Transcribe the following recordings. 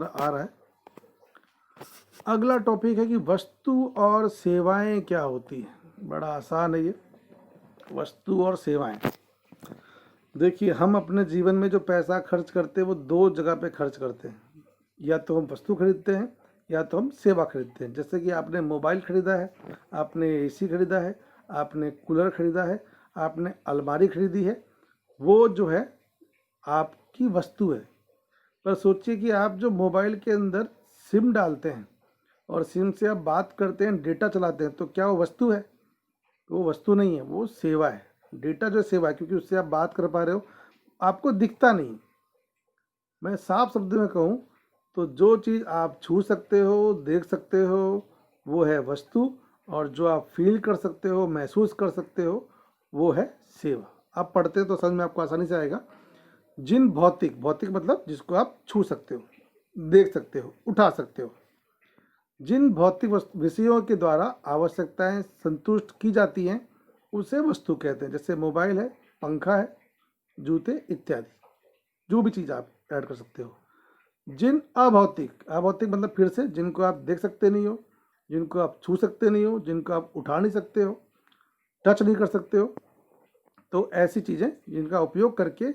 आ रहा है। अगला टॉपिक है कि वस्तु और सेवाएं क्या होती है। बड़ा आसान है ये, वस्तु और सेवाएं। देखिए, हम अपने जीवन में जो पैसा खर्च करते हैं वो दो जगह पे खर्च करते हैं। या तो हम वस्तु खरीदते हैं या तो हम सेवा खरीदते हैं। जैसे कि आपने मोबाइल खरीदा है, आपने एसी खरीदा है, आपने कूलर खरीदा है, आपने अलमारी खरीदी है, वो जो है आपकी वस्तु है। पर सोचिए कि आप जो मोबाइल के अंदर सिम डालते हैं और सिम से आप बात करते हैं, डेटा चलाते हैं, तो क्या वो वस्तु है? वो वस्तु नहीं है, वो सेवा है। डेटा जो सेवा है, क्योंकि उससे आप बात कर पा रहे हो, आपको दिखता नहीं। मैं साफ शब्द में कहूँ तो जो चीज़ आप छू सकते हो, देख सकते हो, वो है वस्तु, और जो आप फील कर सकते हो, महसूस कर सकते हो, वो है सेवा। आप पढ़ते हैं तो समझ में आपको आसानी से आएगा। जिन भौतिक, भौतिक मतलब जिसको आप छू सकते हो, देख सकते हो, उठा सकते हो, जिन भौतिक विषयों के द्वारा आवश्यकताएं संतुष्ट की जाती हैं, उसे वस्तु कहते हैं। जैसे मोबाइल है, पंखा है, जूते इत्यादि, जो भी चीज़ आप ऐड कर सकते हो। जिन अभौतिक, अभौतिक मतलब फिर से जिनको आप देख सकते नहीं हो, जिनको आप छू सकते नहीं हो, जिनको आप उठा नहीं सकते हो, टच नहीं कर सकते हो, तो ऐसी चीज़ें जिनका उपयोग करके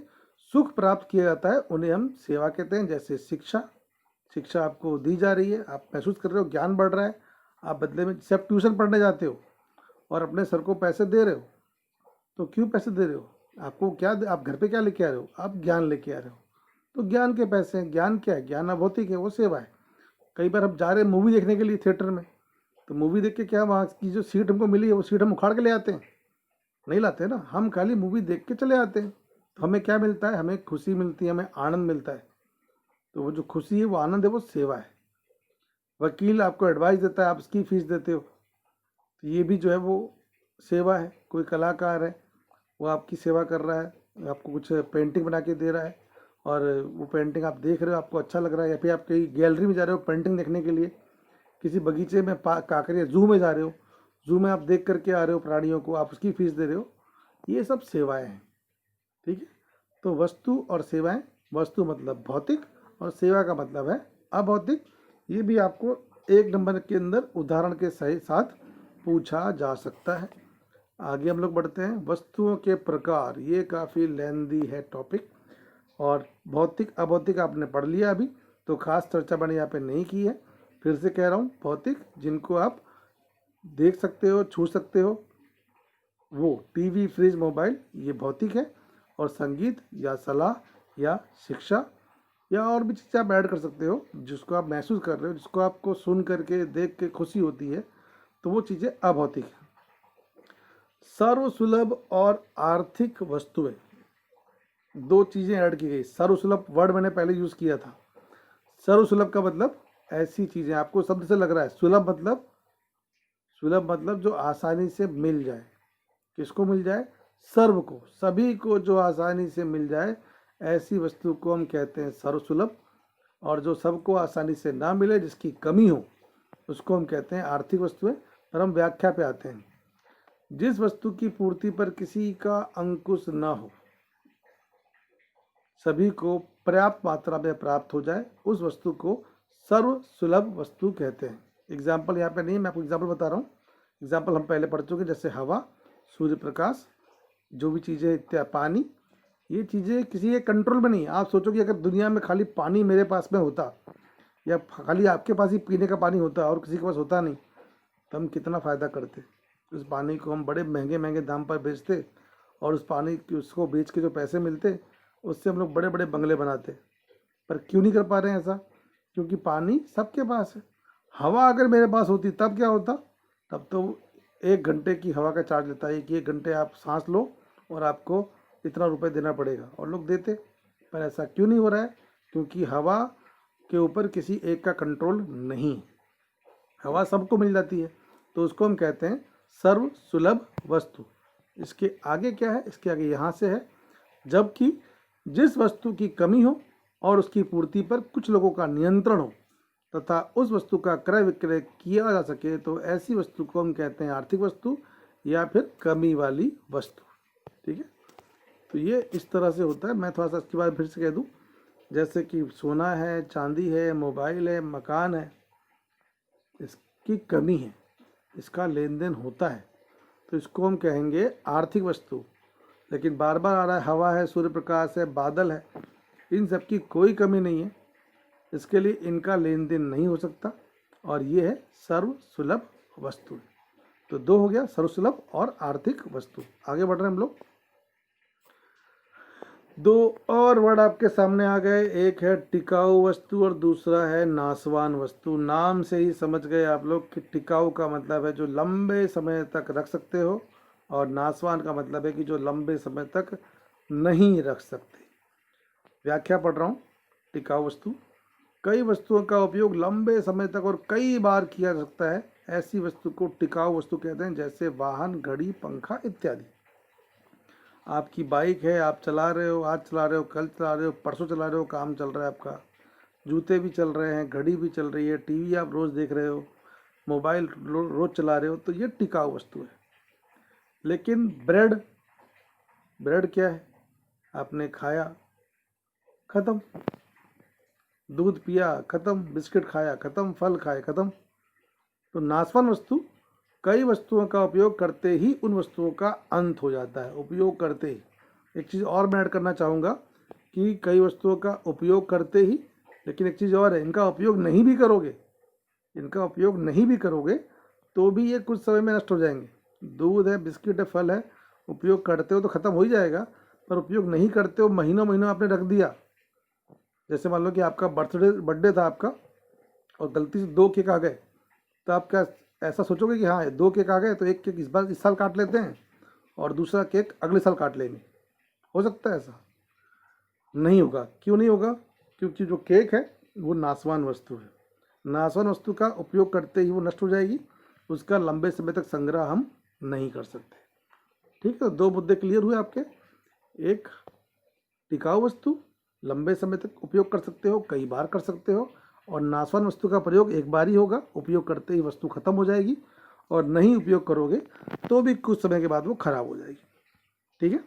सुख प्राप्त किया जाता है, उन्हें हम सेवा कहते हैं। जैसे शिक्षा, शिक्षा आपको दी जा रही है, आप महसूस कर रहे हो, ज्ञान बढ़ रहा है, आप बदले में जैसे आप ट्यूशन पढ़ने जाते हो और अपने सर को पैसे दे रहे हो, तो क्यों पैसे दे रहे हो? आपको क्या, आप घर पे क्या लेके आ रहे हो? आप ज्ञान लेके आ रहे हो, तो ज्ञान के पैसे हैं। ज्ञान क्या है? ज्ञान अभौतिक है, वो सेवा है। कई बार हम जा रहे हैं मूवी देखने के लिए थिएटर में, तो मूवी देख के क्या वहाँ की जो सीट हमको मिली है वो सीट हम उखाड़ के ले आते हैं? नहीं लाते ना, हम खाली मूवी देख के चले आते हैं। तो हमें क्या मिलता है? हमें खुशी मिलती है, हमें आनंद मिलता है। तो वो जो खुशी है, वो आनंद है, वो सेवा है। वकील आपको एडवाइस देता है, आप उसकी फीस देते हो, तो ये भी जो है वो सेवा है। कोई कलाकार है, वो आपकी सेवा कर रहा है, आपको कुछ पेंटिंग बना के दे रहा है, और वो पेंटिंग आप देख रहे हो, आपको अच्छा लग रहा है। या फिर आप कहीं गैलरी में जा रहे हो पेंटिंग देखने के लिए, किसी बगीचे में काकरिया जू में जा रहे हो, जू में आप देख करके आ रहे हो प्राणियों को, आप उसकी फीस दे रहे हो, ये सब सेवाएं हैं। ठीक है, तो वस्तु और सेवाएं, वस्तु मतलब भौतिक और सेवा का मतलब है अभौतिक। ये भी आपको एक नंबर के अंदर उदाहरण के सही साथ पूछा जा सकता है। आगे हम लोग बढ़ते हैं। वस्तुओं के प्रकार, ये काफ़ी लेंदी है टॉपिक, और भौतिक अभौतिक आपने पढ़ लिया अभी, तो खास चर्चा मैंने यहाँ पे नहीं की है। फिर से कह रहा हूँ, भौतिक जिनको आप देख सकते हो, छू सकते हो, वो टीवी, फ्रिज, मोबाइल, ये भौतिक है। और संगीत या सलाह या शिक्षा या और भी चीज़ें आप ऐड कर सकते हो, जिसको आप महसूस कर रहे हो, जिसको आपको सुन करके देख के खुशी होती है, तो वो चीज़ें अभौतिक है। सर्वसुलभ और आर्थिक वस्तुएं, दो चीज़ें ऐड की गई। सर्वसुलभ वर्ड मैंने पहले यूज़ किया था। सर्वसुलभ का मतलब ऐसी चीज़ें, आपको शब्द से लग रहा है सुलभ मतलब, सुलभ मतलब जो आसानी से मिल जाए। किसको मिल जाए? सर्व को, सभी को जो आसानी से मिल जाए, ऐसी वस्तु को हम कहते हैं सर्वसुलभ। और जो सबको आसानी से ना मिले, जिसकी कमी हो, उसको हम कहते हैं आर्थिक वस्तुएं। पर हम व्याख्या पे आते हैं। जिस वस्तु की पूर्ति पर किसी का अंकुश ना हो, सभी को पर्याप्त मात्रा में प्राप्त हो जाए, उस वस्तु को सर्व सुलभ वस्तु कहते हैं। एग्जाम्पल यहाँ पे नहीं, मैं आपको एग्जाम्पल बता रहा हूँ। एग्जाम्पल हम पहले पढ़ चुके, जैसे हवा, सूर्य प्रकाश, जो भी चीज़ें इत्यादि, पानी, ये चीज़ें किसी के कंट्रोल में नहीं। आप सोचो कि अगर दुनिया में खाली पानी मेरे पास में होता, या खाली आपके पास ही पीने का पानी होता और किसी के पास होता नहीं, तो हम कितना फ़ायदा करते। उस पानी को हम बड़े महंगे महंगे दाम पर बेचते, और उस पानी उसको बेच के जो पैसे मिलते, उससे हम लोग बड़े बड़े बंगले बनाते। पर क्यों नहीं कर पा रहे हैं ऐसा? क्योंकि पानी सबके पास है। हवा अगर मेरे पास होती तब क्या होता? तब तो 1 घंटे की हवा का चार्ज लेता है कि 1 घंटे आप सांस लो और आपको इतना रुपए देना पड़ेगा, और लोग देते। पर ऐसा क्यों नहीं हो रहा है? क्योंकि हवा के ऊपर किसी एक का कंट्रोल नहीं। हवा सबको मिल जाती है, तो उसको हम कहते हैं सर्व सुलभ वस्तु। इसके आगे क्या है? इसके आगे यहाँ से है, जबकि जिस वस्तु की कमी हो और उसकी पूर्ति पर कुछ लोगों का नियंत्रण हो, तथा उस वस्तु का क्रय विक्रय किया जा सके, तो ऐसी वस्तु को हम कहते हैं आर्थिक वस्तु या फिर कमी वाली वस्तु। ठीक है, तो ये इस तरह से होता है। मैं थोड़ा सा इसके बारे में फिर से कह दूं जैसे कि सोना है, चांदी है, मोबाइल है, मकान है, इसकी कमी है, इसका लेन देन होता है, तो इसको हम कहेंगे आर्थिक वस्तु। लेकिन बार बार आ रहा है, हवा है, सूर्य प्रकाश है, बादल है, इन सब की कोई कमी नहीं है, इसके लिए इनका लेन देन नहीं हो सकता, और ये है सर्व सुलभ वस्तु। तो दो हो गया, सर्वसुलभ और आर्थिक वस्तु। आगे बढ़ रहे हैं हम लोग। दो और वर्ड आपके सामने आ गए, एक है टिकाऊ वस्तु और दूसरा है नाशवान वस्तु। नाम से ही समझ गए आप लोग कि टिकाऊ का मतलब है जो लंबे समय तक रख सकते हो, और नाशवान का मतलब है कि जो लंबे समय तक नहीं रख सकते। व्याख्या पढ़ रहा हूँ। टिकाऊ वस्तु, कई वस्तुओं का उपयोग लंबे समय तक और कई बार किया जा सकता है, ऐसी वस्तु को टिकाऊ वस्तु कहते हैं, जैसे वाहन, घड़ी, पंखा इत्यादि। आपकी बाइक है, आप चला रहे हो, आज चला रहे हो, कल चला रहे हो, परसों चला रहे हो, काम चल रहा है आपका। जूते भी चल रहे हैं, घड़ी भी चल रही है, टीवी आप रोज़ देख रहे हो, मोबाइल रोज़ चला रहे हो, तो ये टिकाऊ वस्तु है। लेकिन ब्रेड, ब्रेड क्या है? आपने खाया, ख़त्म। दूध पिया, ख़त्म। बिस्किट खाया, ख़त्म। फल खाए, ख़त्म। तो नाशवान वस्तु, कई वस्तुओं का उपयोग करते ही उन वस्तुओं का अंत हो जाता है। उपयोग करते ही, एक चीज़ और मैं ऐड करना चाहूँगा कि कई वस्तुओं का उपयोग करते ही, लेकिन एक चीज़ और है, इनका उपयोग नहीं भी करोगे, इनका उपयोग नहीं भी करोगे तो भी ये कुछ समय में नष्ट हो जाएंगे। दूध है, बिस्किट है, फल है, उपयोग करते हो तो ख़त्म हो ही जाएगा, पर उपयोग नहीं करते हो, महीनों महीनों आपने रख दिया। जैसे मान लो कि आपका बर्थडे था आपका, और गलती से 2 केक आ गए, तो आप क्या ऐसा सोचोगे कि हाँ 2 केक आ गए तो एक केक इस साल काट लेते हैं और दूसरा केक अगले साल काट लेंगे? हो सकता है ऐसा? नहीं होगा। क्यों नहीं होगा? क्योंकि जो केक है वो नाशवान वस्तु है। नाशवान वस्तु का उपयोग करते ही वो नष्ट हो जाएगी, उसका लंबे समय तक संग्रह हम नहीं कर सकते। ठीक है, 2 मुद्दे क्लियर हुए आपके। एक, टिकाऊ वस्तु लंबे समय तक उपयोग कर सकते हो, कई बार कर सकते हो, और नाशवान वस्तु का प्रयोग एक बार ही होगा, उपयोग करते ही वस्तु खत्म हो जाएगी, और नहीं उपयोग करोगे तो भी कुछ समय के बाद वो खराब हो जाएगी। ठीक है,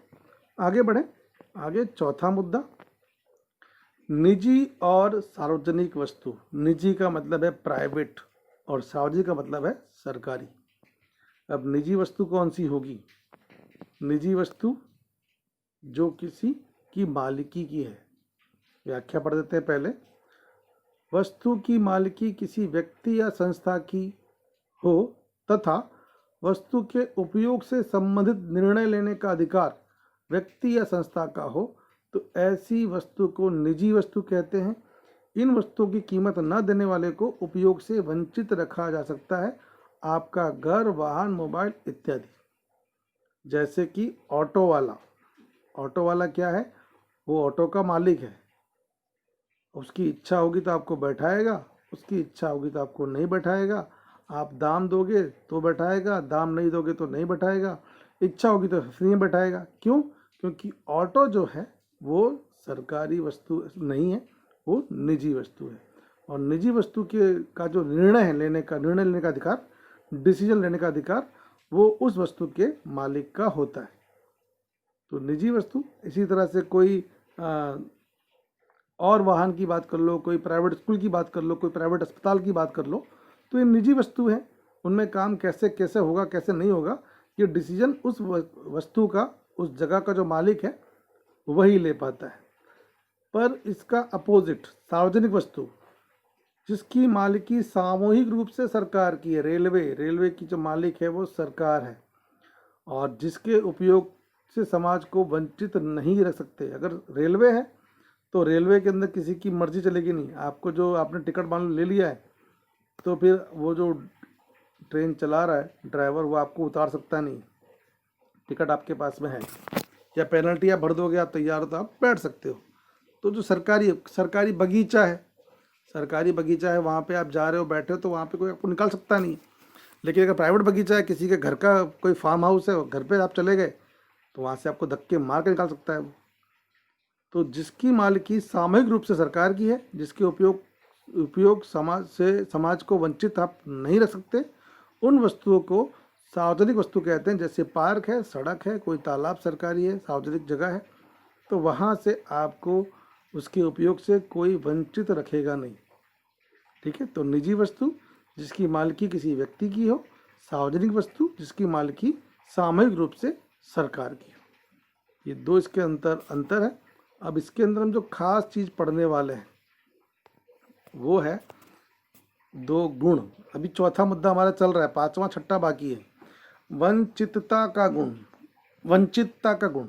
आगे बढ़ें। आगे चौथा मुद्दा, निजी और सार्वजनिक वस्तु। निजी का मतलब है प्राइवेट, और सार्वजनिक का मतलब है सरकारी। अब निजी वस्तु कौन सी होगी? निजी वस्तु जो किसी की मालिकी की है। व्याख्या पढ़ देते हैं पहले। वस्तु की मालिकी किसी व्यक्ति या संस्था की हो तथा वस्तु के उपयोग से संबंधित निर्णय लेने का अधिकार व्यक्ति या संस्था का हो, तो ऐसी वस्तु को निजी वस्तु कहते हैं। इन वस्तुओं की कीमत न देने वाले को उपयोग से वंचित रखा जा सकता है, आपका घर, वाहन, मोबाइल इत्यादि। जैसे कि ऑटो वाला। ऑटो वाला क्या है? वो ऑटो का मालिक है, उसकी इच्छा होगी तो आपको बैठाएगा, उसकी इच्छा होगी तो आपको नहीं बैठाएगा। आप दाम दोगे तो बैठाएगा, दाम नहीं दोगे तो नहीं बैठाएगा, इच्छा होगी तो फ्री में बैठाएगा। क्यों? क्योंकि ऑटो जो है वो सरकारी वस्तु नहीं है, वो निजी वस्तु है, और निजी वस्तु के का जो निर्णय लेने का अधिकार, डिसीजन लेने का अधिकार, वो उस वस्तु के मालिक का होता है। तो निजी वस्तु, इसी तरह से कोई और वाहन की बात कर लो, कोई प्राइवेट स्कूल की बात कर लो, कोई प्राइवेट अस्पताल की बात कर लो, तो ये निजी वस्तु है। उनमें काम कैसे कैसे होगा, कैसे नहीं होगा, ये डिसीजन उस वस्तु का, उस जगह का जो मालिक है वही ले पाता है। पर इसका अपोजिट सार्वजनिक वस्तु, जिसकी मालिकी सामूहिक रूप से सरकार की है। रेलवे की जो मालिक है वो सरकार है, और जिसके उपयोग से समाज को वंचित नहीं रख सकते। अगर रेलवे है तो रेलवे के अंदर किसी की मर्जी चलेगी नहीं। आपको जो आपने टिकट मान लो ले लिया है, तो फिर वो जो ट्रेन चला रहा है ड्राइवर, वो आपको उतार सकता नहीं। टिकट आपके पास में है, या पेनल्टी आप भर दोगे, आप तैयार हो तो आप बैठ सकते हो। तो जो सरकारी बगीचा है, वहाँ पे आप जा रहे हो, बैठे हो, तो वहाँ पे कोई आपको निकाल सकता नहीं। लेकिन अगर प्राइवेट बगीचा है, किसी के घर का कोई फार्म हाउस है, घर पे आप चले गए, तो वहाँ से आपको धक्के मार के निकाल सकता है वो। तो जिसकी मालिकी सामूहिक रूप से सरकार की है, जिसके उपयोग समाज को वंचित आप नहीं रख सकते, उन वस्तुओं को सार्वजनिक वस्तु कहते हैं। जैसे पार्क है, सड़क है, कोई तालाब सरकारी है, सार्वजनिक जगह है, तो वहाँ से आपको उसके उपयोग से कोई वंचित रखेगा नहीं। ठीक है, तो निजी वस्तु जिसकी मालिकी किसी व्यक्ति की हो, सार्वजनिक वस्तु जिसकी मालिकी सामूहिक रूप से सरकार की हो। ये दो इसके अंतर है। अब इसके अंदर हम जो खास चीज़ पढ़ने वाले हैं वो है दो गुण। अभी चौथा मुद्दा हमारा चल रहा है, पांचवा छठा बाकी है। वंचितता का गुण। वंचितता का गुण,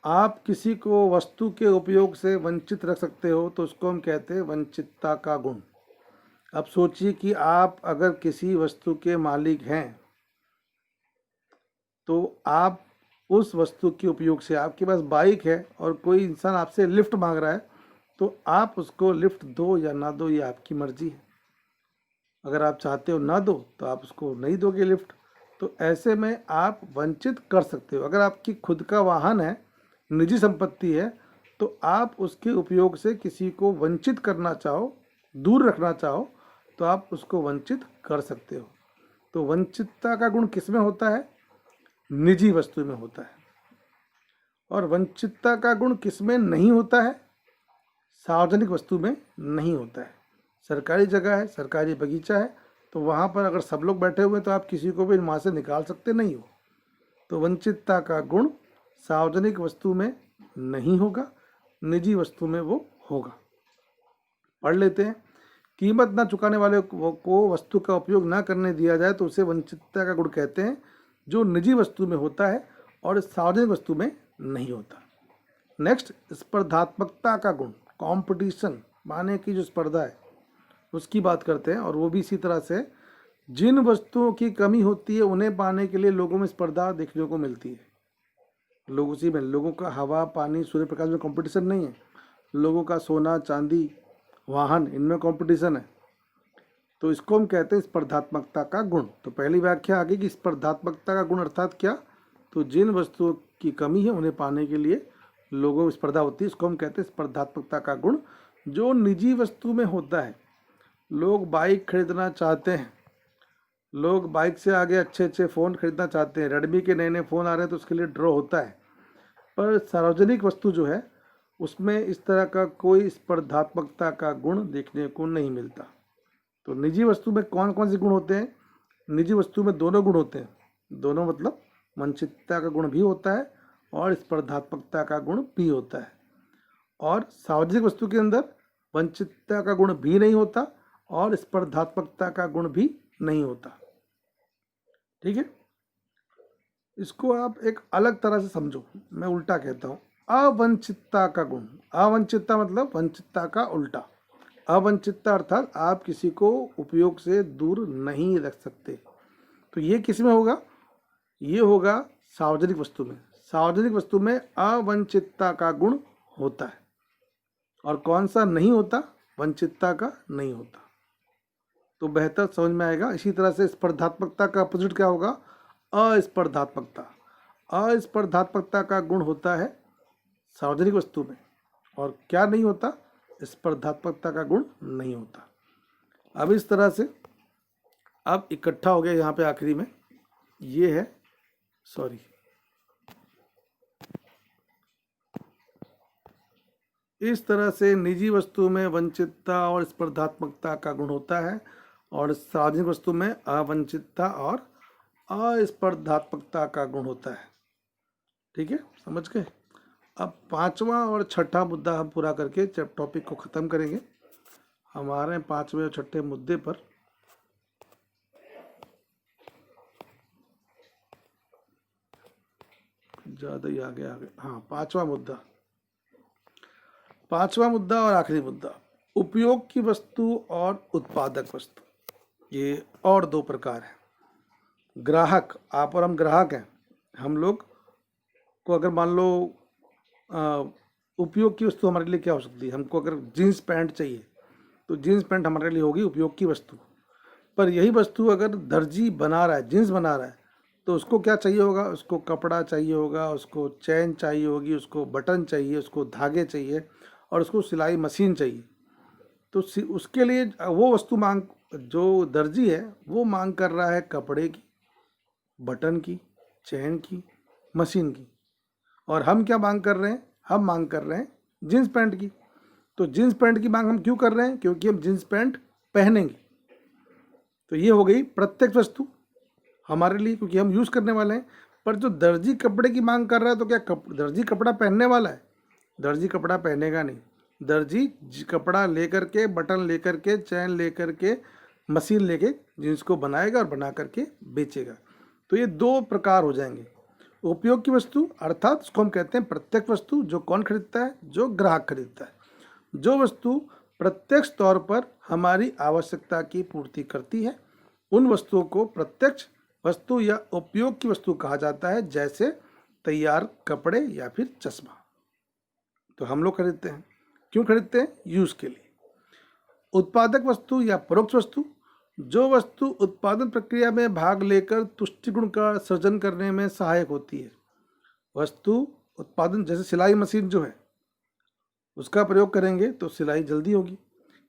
आप किसी को वस्तु के उपयोग से वंचित रख सकते हो तो उसको हम कहते हैं वंचितता का गुण। अब सोचिए कि आप अगर किसी वस्तु के मालिक हैं तो आप उस वस्तु के उपयोग से, आपके पास बाइक है और कोई इंसान आपसे लिफ्ट मांग रहा है तो आप उसको लिफ्ट दो या ना दो, ये आपकी मर्जी है। अगर आप चाहते हो ना दो तो आप उसको नहीं दोगे लिफ्ट, तो ऐसे में आप वंचित कर सकते हो। अगर आपकी खुद का वाहन है, निजी संपत्ति है, तो आप उसके उपयोग से किसी को वंचित करना चाहो, दूर रखना चाहो, तो आप उसको वंचित कर सकते हो। तो वंचितता का गुण किस में होता है? निजी वस्तु में होता है। और वंचितता का गुण किस में नहीं होता है? सार्वजनिक वस्तु में नहीं होता है। सरकारी जगह है, सरकारी बगीचा है, तो वहाँ पर अगर सब लोग बैठे हुए हैं तो आप किसी को भी वहाँ से निकाल सकते नहीं हो। तो वंचितता का गुण सार्वजनिक वस्तु में नहीं होगा, निजी वस्तु में वो होगा। पढ़ लेते हैं। कीमत ना चुकाने वाले को वस्तु का उपयोग ना करने दिया जाए तो उसे वंचितता का गुण कहते हैं, जो निजी वस्तु में होता है और सार्वजनिक वस्तु में नहीं होता। नेक्स्ट, स्पर्धात्मकता का गुण। कंपटीशन माने की जो स्पर्धा है उसकी बात करते हैं, और वो भी इसी तरह से जिन वस्तुओं की कमी होती है उन्हें पाने के लिए लोगों में स्पर्धा देखने को मिलती है। लोगों का हवा, पानी, सूर्य प्रकाश में कंपटीशन नहीं है। लोगों का सोना, चांदी, वाहन, इनमें कंपटीशन है। तो इसको हम कहते हैं स्पर्धात्मकता का गुण। तो पहली व्याख्या आ गई कि स्पर्धात्मकता का गुण अर्थात क्या? तो जिन वस्तुओं की कमी है उन्हें पाने के लिए लोगों में स्पर्धा होती है, इसको हम कहते हैं स्पर्धात्मकता का गुण, जो निजी वस्तु में होता है। लोग बाइक खरीदना चाहते हैं, लोग बाइक से आगे अच्छे अच्छे फ़ोन खरीदना चाहते हैं, रेडमी के नए नए फ़ोन आ रहे हैं तो उसके लिए ड्रॉ होता है। पर सार्वजनिक वस्तु जो है उसमें इस तरह का कोई स्पर्धात्मकता का गुण देखने को नहीं मिलता। तो निजी वस्तु में कौन कौन से गुण होते हैं? निजी वस्तु में दोनों गुण होते हैं। दोनों मतलब वंचितता का गुण भी होता है और स्पर्धात्मकता का गुण भी होता है। और सार्वजनिक वस्तु के अंदर वंचितता का गुण भी नहीं होता और स्पर्धात्मकता का गुण भी नहीं होता। ठीक है, इसको आप एक अलग तरह से समझो, मैं उल्टा कहता हूँ। अवंचितता का गुण। अवंचितता मतलब वंचितता का उल्टा। अवंचितता अर्थात आप किसी को उपयोग से दूर नहीं रख सकते। तो ये किस में होगा? ये होगा सार्वजनिक वस्तु में। सार्वजनिक वस्तु में अवंचितता का गुण होता है। और कौन सा नहीं होता? वंचितता का नहीं होता। तो बेहतर समझ में आएगा। इसी तरह से स्पर्धात्मकता का अपोजिट क्या होगा? अस्पर्धात्मकता। अस्पर्धात्मकता का गुण होता है सार्वजनिक वस्तु में, और क्या नहीं होता? स्पर्धात्मकता का गुण नहीं होता। अब इस तरह से अब इकट्ठा हो गया यहाँ पे आखिरी में, ये है इस तरह से निजी वस्तु में वंचितता और स्पर्धात्मकता का गुण होता है और सार्वजनिक वस्तु में अवंचितता और अस्पर्धात्मकता का गुण होता है। ठीक है, समझ गए? अब पांचवा और छठा मुद्दा हम पूरा करके टॉपिक को ख़त्म करेंगे। हमारे पांचवें और छठे मुद्दे पर ज़्यादा ही आगे हाँ, पांचवा मुद्दा और आखिरी मुद्दा, उपयोग की वस्तु और उत्पादक वस्तु। ये और दो प्रकार है। ग्राहक, आप और हम ग्राहक हैं। हम लोग को अगर मान लो उपयोग की वस्तु हमारे लिए क्या हो सकती है? हमको अगर जीन्स पैंट चाहिए तो जीन्स पैंट हमारे लिए होगी उपयोग की वस्तु। पर यही वस्तु अगर दर्जी बना रहा है, जीन्स बना रहा है, तो उसको क्या चाहिए होगा? उसको कपड़ा चाहिए होगा, उसको चैन चाहिए होगी, उसको बटन चाहिए, उसको धागे चाहिए और उसको सिलाई मशीन चाहिए। तो उसके लिए वो वस्तु मांग, जो दर्जी है वो मांग कर रहा है कपड़े की, बटन की, चैन की, मशीन की। और हम क्या मांग कर रहे हैं? हम मांग कर रहे हैं जीन्स पैंट की। तो जीन्स पैंट की मांग हम क्यों कर रहे हैं? क्योंकि हम जीन्स पैंट पहनेंगे। तो ये हो गई प्रत्यक्ष वस्तु हमारे लिए, क्योंकि हम यूज़ करने वाले हैं। पर जो दर्जी कपड़े की मांग कर रहा है, तो क्या दर्जी कपड़ा पहनने वाला है? दर्जी कपड़ा पहनेगा नहीं। दर्जी कपड़ा लेकर के, बटन लेकर के, चैन लेकर के, मशीन लेके जीन्स को बनाएगा और बना करके बेचेगा। तो ये दो प्रकार हो जाएंगे। उपयोग की वस्तु अर्थात उसको हम कहते हैं प्रत्यक्ष वस्तु, जो कौन खरीदता है? जो ग्राहक खरीदता है। जो वस्तु प्रत्यक्ष तौर पर हमारी आवश्यकता की पूर्ति करती है, उन वस्तुओं को प्रत्यक्ष वस्तु या उपयोग की वस्तु कहा जाता है, जैसे तैयार कपड़े या फिर चश्मा। तो हम लोग खरीदते हैं। क्यों खरीदते हैं? यूज के लिए। उत्पादक वस्तु या परोक्ष वस्तु, जो वस्तु उत्पादन प्रक्रिया में भाग लेकर तुष्टि गुण का सृजन करने में सहायक होती है। वस्तु उत्पादन, जैसे सिलाई मशीन जो है, उसका प्रयोग करेंगे तो सिलाई जल्दी होगी।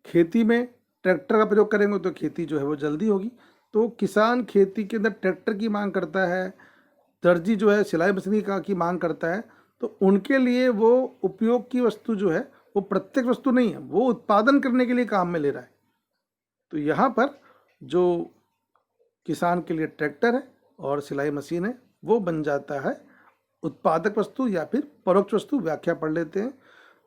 खेती में ट्रैक्टर का प्रयोग करेंगे तो खेती जो है वो जल्दी होगी। तो किसान खेती के अंदर ट्रैक्टर की मांग करता है, दर्जी जो है सिलाई मशीन की मांग करता है। तो उनके लिए वो उपयोग की वस्तु जो है वो प्रत्यक्ष वस्तु नहीं है, वो उत्पादन करने के लिए काम में ले रहा है। तो यहाँ पर जो किसान के लिए ट्रैक्टर है और सिलाई मशीन है, वो बन जाता है उत्पादक वस्तु या फिर परोक्ष वस्तु। व्याख्या पढ़ लेते हैं।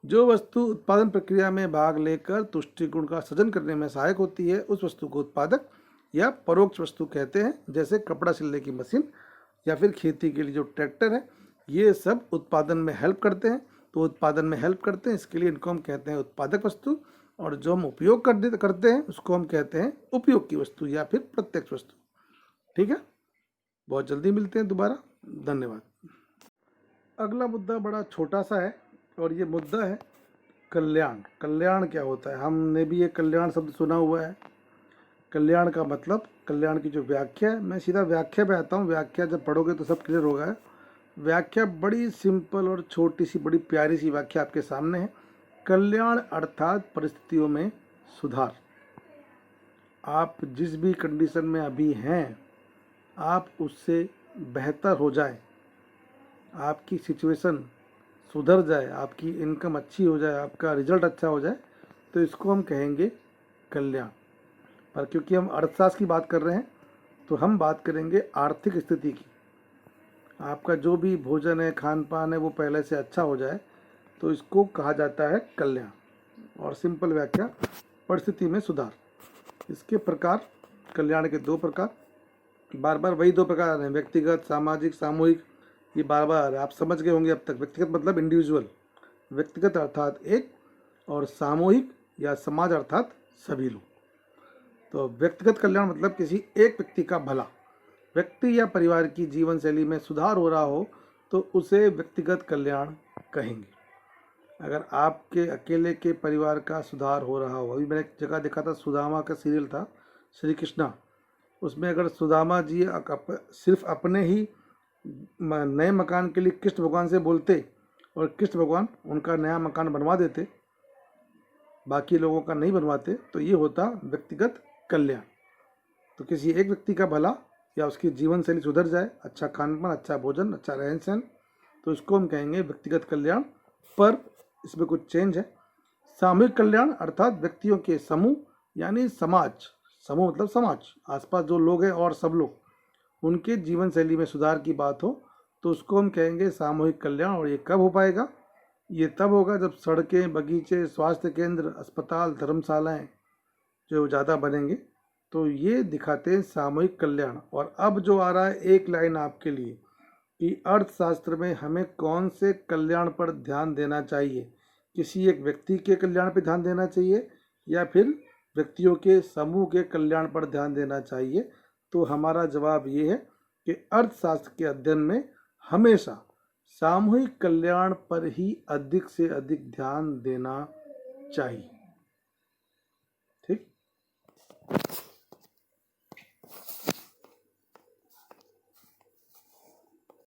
जो वस्तु उत्पादन प्रक्रिया में भाग लेकर तुष्टि गुण का सृजन करने में सहायक होती है, उस वस्तु को उत्पादक या परोक्ष वस्तु कहते हैं। जैसे कपड़ा सिलने की मशीन या फिर खेती के लिए जो ट्रैक्टर है, ये सब उत्पादन में हेल्प करते हैं। तो उत्पादन में हेल्प करते हैं, इसके लिए इनको हम कहते हैं उत्पादक वस्तु। और जो हम उपयोग करते हैं उसको हम कहते हैं उपयोग की वस्तु या फिर प्रत्यक्ष वस्तु। ठीक है, बहुत जल्दी मिलते हैं दोबारा। धन्यवाद। अगला मुद्दा बड़ा छोटा सा है और ये मुद्दा है कल्याण। कल्याण क्या होता है? हमने भी ये कल्याण शब्द सुना हुआ है। कल्याण का मतलब, कल्याण की जो व्याख्या है, मैं सीधा व्याख्या पे आता हूँ। व्याख्या जब पढ़ोगे तो सब क्लियर होगा। व्याख्या बड़ी सिंपल और छोटी सी, बड़ी प्यारी सी व्याख्या आपके सामने है। कल्याण अर्थात परिस्थितियों में सुधार। आप जिस भी कंडीशन में अभी हैं, आप उससे बेहतर हो जाए, आपकी सिचुएशन सुधर जाए, आपकी इनकम अच्छी हो जाए, आपका रिजल्ट अच्छा हो जाए, तो इसको हम कहेंगे कल्याण। पर क्योंकि हम अर्थशास्त्र की बात कर रहे हैं, तो हम बात करेंगे आर्थिक स्थिति की। आपका जो भी भोजन है, खान पान है, वो पहले से अच्छा हो जाए, तो इसको कहा जाता है कल्याण। और सिंपल व्याख्या, परिस्थिति में सुधार। इसके प्रकार, कल्याण के दो प्रकार, बार बार वही दो प्रकार हैं, व्यक्तिगत, सामाजिक, सामूहिक। ये बार बार आप समझ गए होंगे अब तक। व्यक्तिगत मतलब इंडिविजुअल, व्यक्तिगत अर्थात एक, और सामूहिक या समाज अर्थात सभी लोग। तो व्यक्तिगत कल्याण मतलब किसी एक व्यक्ति का भला, व्यक्ति या परिवार की जीवन शैली में सुधार हो रहा हो तो उसे व्यक्तिगत कल्याण कहेंगे। अगर आपके अकेले के परिवार का सुधार हो रहा हो, अभी मैंने एक जगह देखा था, सुदामा का सीरियल था, श्री कृष्णा, उसमें अगर सुदामा जी सिर्फ अपने ही नए मकान के लिए कृष्ण भगवान से बोलते और कृष्ण भगवान उनका नया मकान बनवा देते, बाकी लोगों का नहीं बनवाते, तो ये होता व्यक्तिगत कल्याण। तो किसी एक व्यक्ति का भला या उसकी जीवन शैली सुधर जाए, अच्छा खान पान, अच्छा भोजन, अच्छा रहन सहन, तो इसको हम कहेंगे व्यक्तिगत कल्याण। पर इसमें कुछ चेंज है। सामूहिक कल्याण अर्थात व्यक्तियों के समूह यानी समाज, समूह मतलब समाज, आसपास जो लोग हैं और सब लोग, उनके जीवन शैली में सुधार की बात हो तो उसको हम कहेंगे सामूहिक कल्याण। और ये कब हो पाएगा? ये तब होगा जब सड़कें, बगीचे, स्वास्थ्य केंद्र, अस्पताल, धर्मशालाएं जो ज़्यादा बनेंगे, तो ये दिखाते हैं सामूहिक कल्याण। और अब जो आ रहा है एक लाइन आपके लिए कि अर्थशास्त्र में हमें कौन से कल्याण पर ध्यान देना चाहिए, किसी एक व्यक्ति के कल्याण पर ध्यान देना चाहिए या फिर व्यक्तियों के समूह के कल्याण पर ध्यान देना चाहिए, तो हमारा जवाब ये है कि अर्थशास्त्र के अध्ययन में हमेशा सामूहिक कल्याण पर ही अधिक से अधिक ध्यान देना चाहिए।